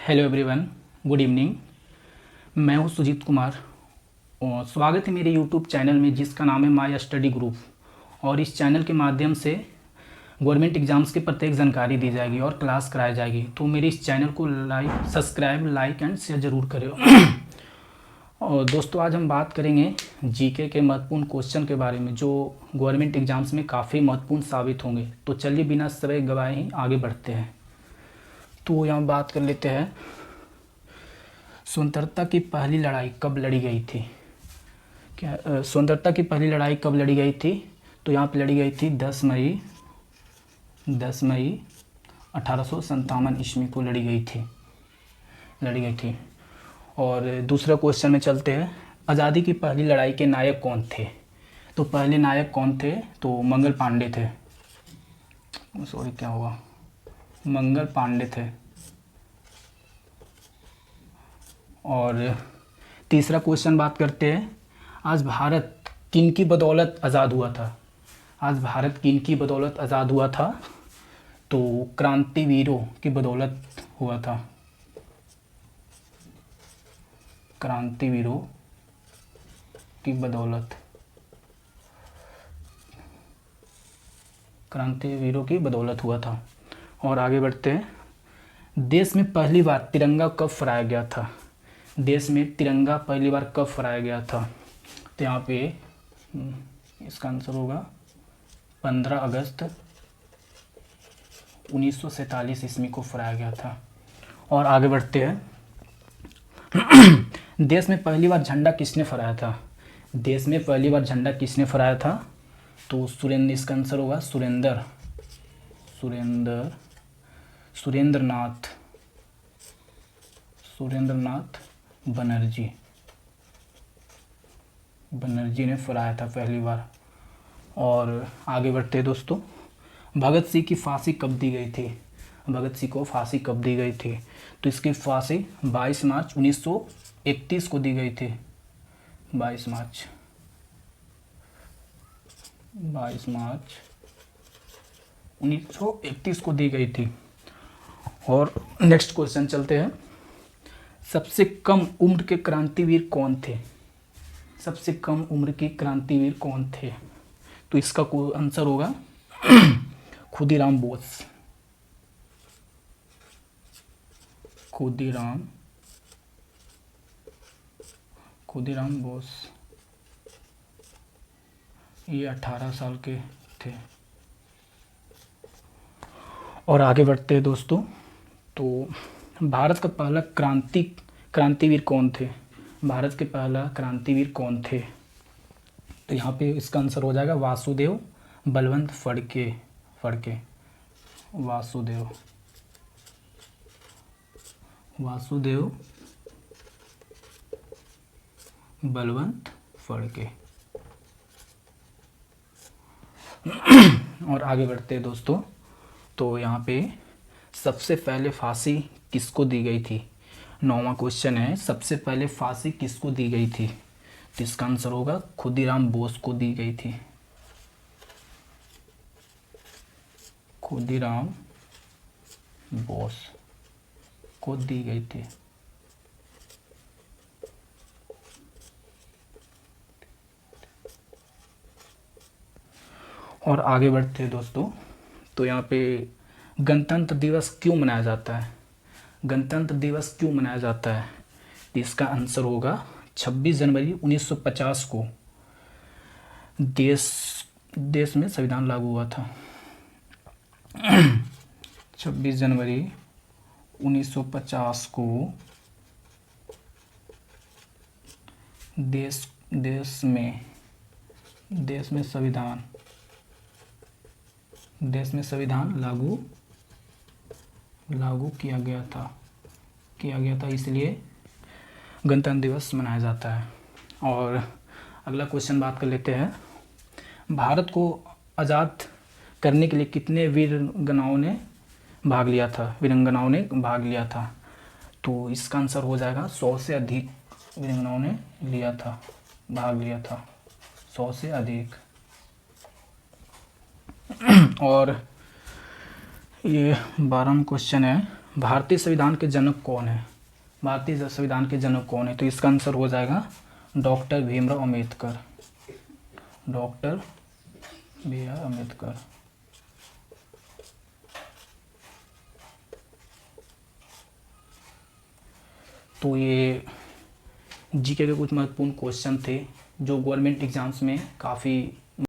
Hello everyone, good evening. मैं हूं सुजीत कुमार और स्वागत है मेरे यूट्यूब चैनल में जिसका नाम है माय स्टडी ग्रुप। और इस चैनल के माध्यम से गवर्नमेंट एग्ज़ाम्स की प्रत्येक जानकारी दी जाएगी और क्लास कराई जाएगी। तो मेरे इस चैनल को सब्सक्राइब, लाइक एंड शेयर ज़रूर करें। और दोस्तों, आज हम बात करेंगे जीके के महत्वपूर्ण क्वेश्चन के बारे में जो गवर्नमेंट एग्ज़ाम्स में काफ़ी महत्वपूर्ण साबित होंगे। तो चलिए बिना समय गवाए ही आगे बढ़ते हैं। तो यहाँ बात कर लेते हैं, स्वतंत्रता की पहली लड़ाई कब लड़ी गई थी? स्वतंत्रता की पहली लड़ाई कब लड़ी गई थी? तो यहाँ पे लड़ी गई थी 10 मई 1857 ईस्वी को लड़ी गई थी। और दूसरा क्वेश्चन में चलते हैं, आज़ादी की पहली लड़ाई के नायक कौन थे? तो पहले नायक कौन थे? तो मंगल पांडे थे। मंगल पांडे थे। और तीसरा क्वेश्चन बात करते हैं, आज भारत किन की बदौलत आज़ाद हुआ था? तो क्रांतिवीरों की बदौलत हुआ था। क्रांतिवीरों की बदौलत हुआ था। और आगे बढ़ते हैं, देश में पहली बार तिरंगा कब फहराया गया था? देश में तिरंगा पहली बार कब फहराया गया था? तो यहाँ पे इसका आंसर होगा 15 अगस्त 1947 ईस्वी को फहराया गया था। और आगे बढ़ते हैं, देश में पहली बार झंडा किसने फहराया था? देश में पहली बार झंडा किसने फहराया था? तो सुरेंद्र, इसका आंसर होगा सुरेंद्रनाथ बनर्जी ने फहराया था पहली बार। और आगे बढ़ते हैं दोस्तों, भगत सिंह की फांसी कब दी गई थी? भगत सिंह को फांसी कब दी गई थी? तो इसकी फांसी 22 मार्च 1931 को दी गई थी। 22 मार्च 1931 को दी गई थी। और नेक्स्ट क्वेश्चन चलते हैं, सबसे कम उम्र के क्रांतिवीर कौन थे? सबसे कम उम्र के क्रांतिवीर कौन थे? तो इसका आंसर होगा खुदीराम बोस। खुदीराम बोस ये 18 साल के थे। और आगे बढ़ते हैं दोस्तों, तो भारत का पहला क्रांतिवीर कौन थे? भारत के पहला क्रांतिवीर कौन थे? तो यहाँ पे इसका आंसर हो जाएगा वासुदेव बलवंत फड़के। वासुदेव बलवंत फड़के। और आगे बढ़ते हैं दोस्तों, तो यहाँ पे सबसे पहले फांसी किसको दी गई थी? 9वां क्वेश्चन है, सबसे पहले फांसी किसको दी गई थी? तो इसका आंसर होगा खुदीराम बोस को दी गई थी। खुदीराम बोस को दी गई थी। और आगे बढ़ते हैं दोस्तों, तो यहाँ पे गणतंत्र दिवस क्यों मनाया जाता है? गणतंत्र दिवस क्यों मनाया जाता है? इसका आंसर होगा 26 जनवरी 1950 को देश में संविधान लागू हुआ था। 26 जनवरी 1950 को देश में संविधान लागू किया गया था, इसलिए गणतंत्र दिवस मनाया जाता है। और अगला क्वेश्चन बात कर लेते हैं, भारत को आज़ाद करने के लिए कितने वीरांगनाओं ने भाग लिया था? तो इसका आंसर हो जाएगा 100 से अधिक वीरांगनाओं ने भाग लिया था। 100 से अधिक। और ये 12वां क्वेश्चन है, भारतीय संविधान के जनक कौन है? भारतीय संविधान के जनक कौन है? तो इसका आंसर हो जाएगा डॉक्टर भीमराव अम्बेडकर। डॉक्टर भीमराव अम्बेडकर। तो ये जीके के कुछ महत्वपूर्ण क्वेश्चन थे जो गवर्नमेंट एग्जाम्स में काफ़ी